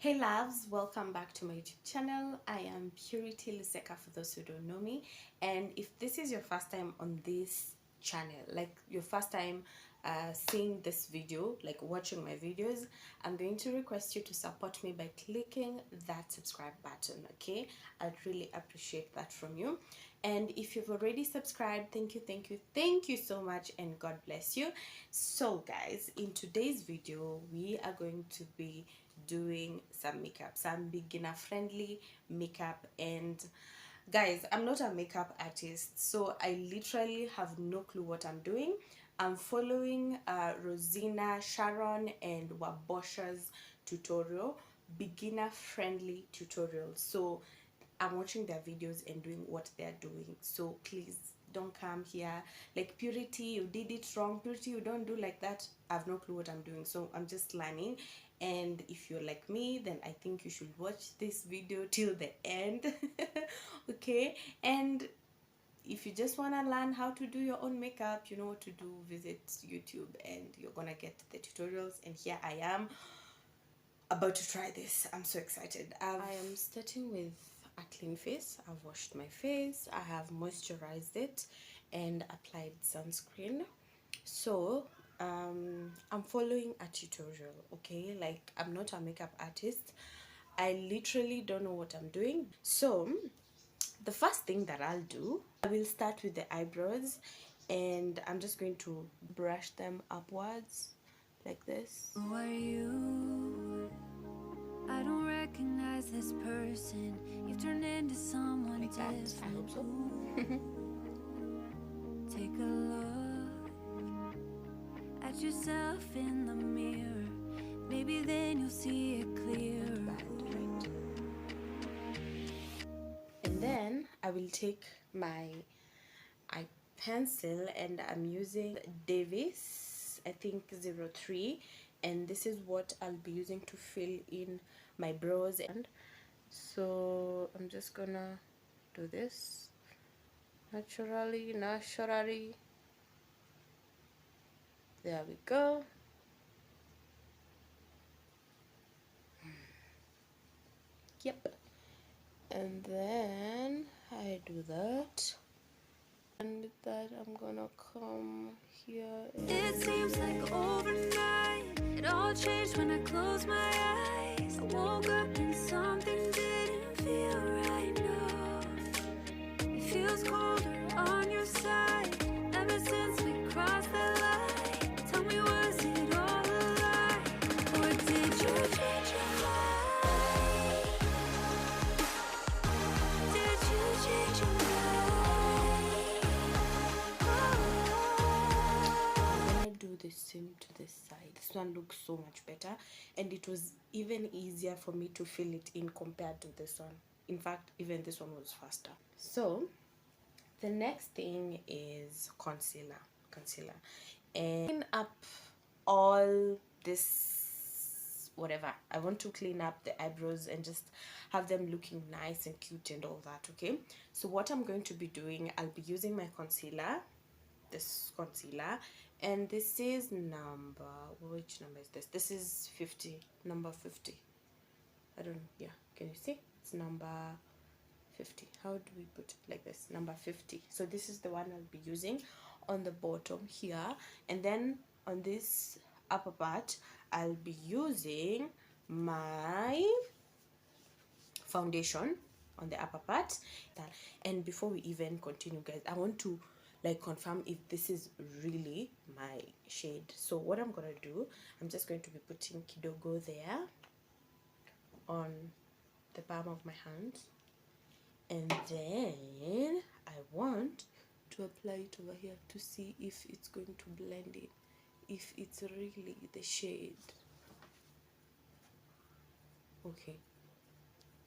Hey loves, welcome back to my YouTube channel. I am Purity Luseka for those who don't know me, and if this is your first time on this channel, like your first time seeing this video, like watching my videos, I'm going to request you to support me by clicking that subscribe button. Okay, I'd really appreciate that from you. And if you've already subscribed, thank you so much, and God bless you. So guys, in today's video we are going to be doing some makeup, some beginner friendly makeup. And guys, I'm not a makeup artist, so I literally have no clue what I'm doing. I'm following Rosina, Sharon and Wabosha's tutorial, beginner friendly tutorial. So I'm watching their videos and doing what they're doing. So please don't come here like, Purity, you did it wrong. Purity, you don't do like that. I have no clue what I'm doing, so I'm just learning. And if you're like me, then I think you should watch this video till the end. Okay. And if you just want to learn how to do your own makeup, you know what to do, visit YouTube and you're gonna get the tutorials. And here I am about to try this. I'm so excited. I am starting with a clean face. I've washed my face, I have moisturized it and applied sunscreen. So I'm following a tutorial, okay? Like, I'm not a makeup artist. I literally don't know what I'm doing. So the first thing that I'll do, I will start with the eyebrows, and I'm just going to brush them upwards like this. Who are you? I don't recognize this person. You've turned into someone like that. different. I hope so. Take a look at yourself in the mirror. Maybe then you'll see it clearer. Bad, right? And then I will take my eye pencil and I'm using Davis, I think 03, and this is what I'll be using to fill in my brows. And so I'm just gonna do this naturally. There we go. Yep. And then I do that, and with that I'm gonna come here It seems like overnight it all changed when I closed my eyes. I woke up and something didn't feel right. No, it feels colder on your side ever since we crossed that line. Tell me, was it all a lie, or did you change your mind? Did you change your mind? I'm gonna do the same to this side. This one looks so much better, and it was even easier for me to fill it in compared to this one. In fact, even this one was faster. So the next thing is concealer, and clean up all this whatever. I want to clean up the eyebrows and just have them looking nice and cute and all that. Okay, so what I'm going to be doing, I'll be using my concealer, this concealer, and this is number, which number is this? This is 50, number 50. I don't know. Yeah, can you see? It's number 50. How do we put it? Like this, number 50. So this is the one I'll be using on the bottom here, and then on this upper part I'll be using my foundation on the upper part. And before we even continue, guys, I want to like confirm if this is really my shade. So what I'm gonna do, I'm just going to be putting kidogo there on the palm of my hand, and then I want to apply it over here to see if it's going to blend in, if it's really the shade. Okay,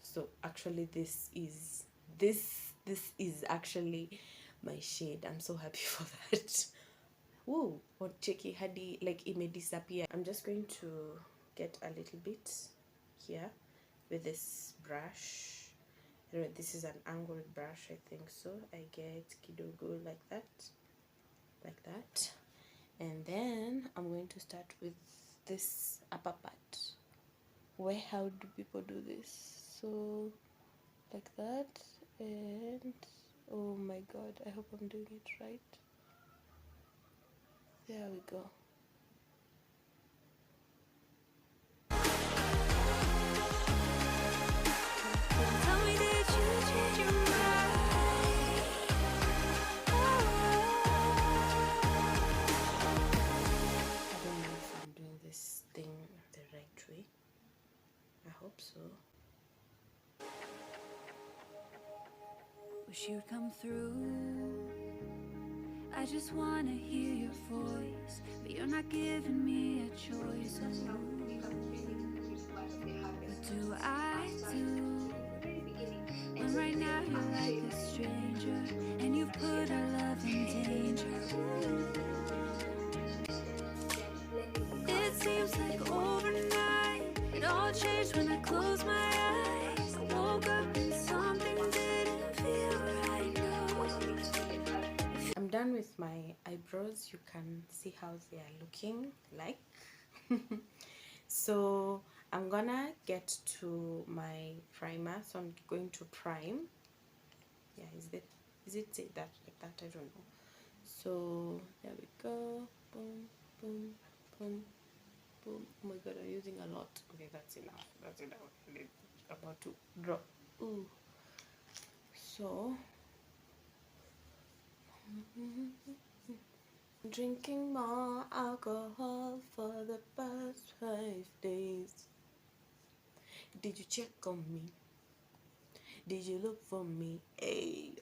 so actually this is actually my shade. I'm so happy for that. Woo, cheki hadi like it may disappear. I'm just going to get a little bit here with this brush. This is an angled brush, I think so. I get kidogo like that, and then I'm going to start with this upper part. Where, how do people do this? So like that, and oh my god, I hope I'm doing it right. There we go. Tell me, did you change your mind? I don't know if I'm doing this thing the right way. I hope so. Wish you'd come through. I just wanna hear your voice, but you're not giving me a choice. What do I do when right now you're like a stranger and you've put our love in danger? It seems like overnight it all changed when I closed my eyes. I woke up and something didn't feel right. No. I'm done with my eyebrows. You can see how they are looking like. So I'm gonna get to my primer. So I'm going to prime. Yeah, is it say that like that? I don't know. So there we go. Boom, boom, boom, boom. Oh my god, I'm using a lot. Okay, that's enough. That's enough. It's about to drop. Ooh. So drinking more alcohol for the past 5 days. Did you check on me? Did you look for me? Hey.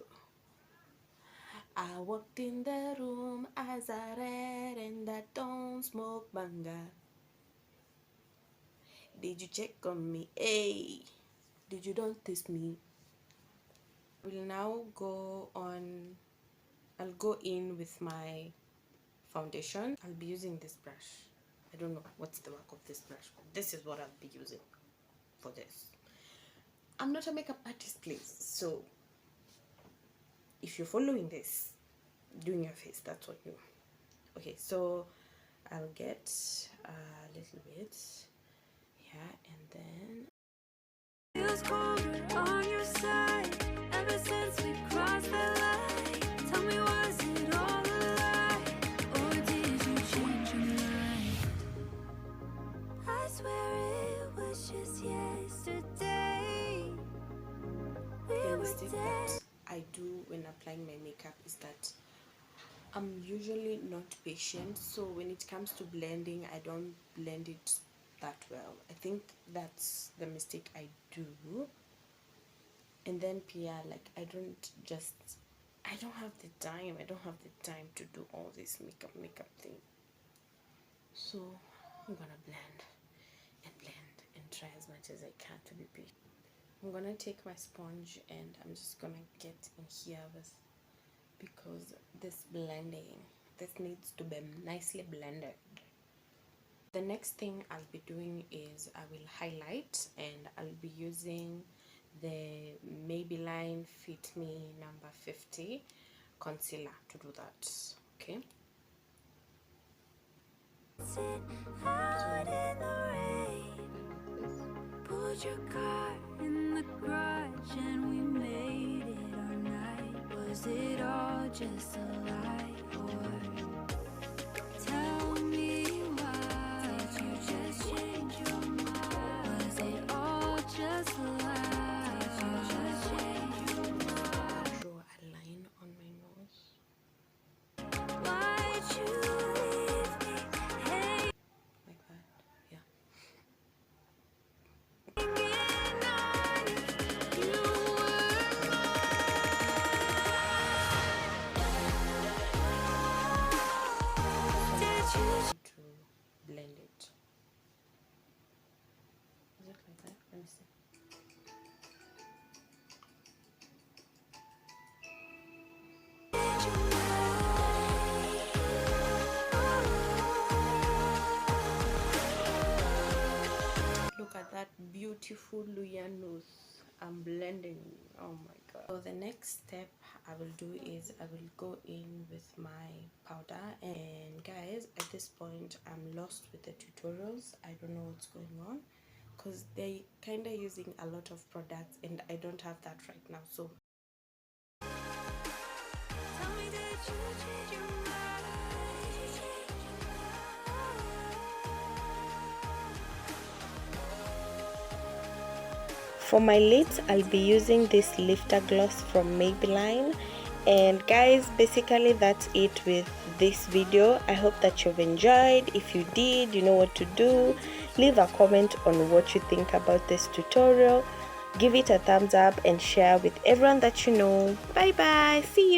I walked in the room as I read and I don't smoke banga. Did you check on me? Hey. Did you don't taste me? We'll now go on. I'll go in with my foundation. I'll be using this brush. I don't know what's the work of this brush, but this is what I'll be using for this. I'm not a makeup artist, please. So if you're following this, doing your face, that's what you. Okay, so I'll get a little bit here and then. Feels colder on your side ever since we crossed the line. Tell me, was it all a lie, or did you change your mind? I swear it was just yesterday. We The were mistake dead. that I do when applying my makeup is that I'm usually not patient, so when it comes to blending, I don't blend it that well. I think that's the mistake I do. And then Pia, like I don't have the time. I don't have the time to do all this makeup thing. So I'm gonna blend and try as much as I can to be patient. I'm gonna take my sponge and I'm just gonna get in here with, because this needs to be nicely blended. The next thing I'll be doing is I will highlight, and I'll be using the Maybelline Fit Me number 50 concealer to do that. Okay, Sit out in the rain. Put your car in the garage and we made it our night. Was it all just a lie, or tell me why did you just change your mind? Was it all just a lie? Did you just change your mind? draw a line on my nose Why'd you leave me? Hey. like that. Yeah. To blend it. Is it like that? Let me see. Look at that beautiful Luya nose. I'm blending. Oh my god. So the next step I will do is I will go in with my powder. And guys, at this point I'm lost with the tutorials. I don't know what's going on. because they're kind of using a lot of products and I don't have that right now. So Tell me, did you change your mind? for my lips, I'll be using this lifter gloss from Maybelline. And guys, basically that's it with this video. I hope that you've enjoyed. If you did, you know what to do. Leave a comment on what you think about this tutorial. Give it a thumbs up and share with everyone that you know. Bye bye. See you.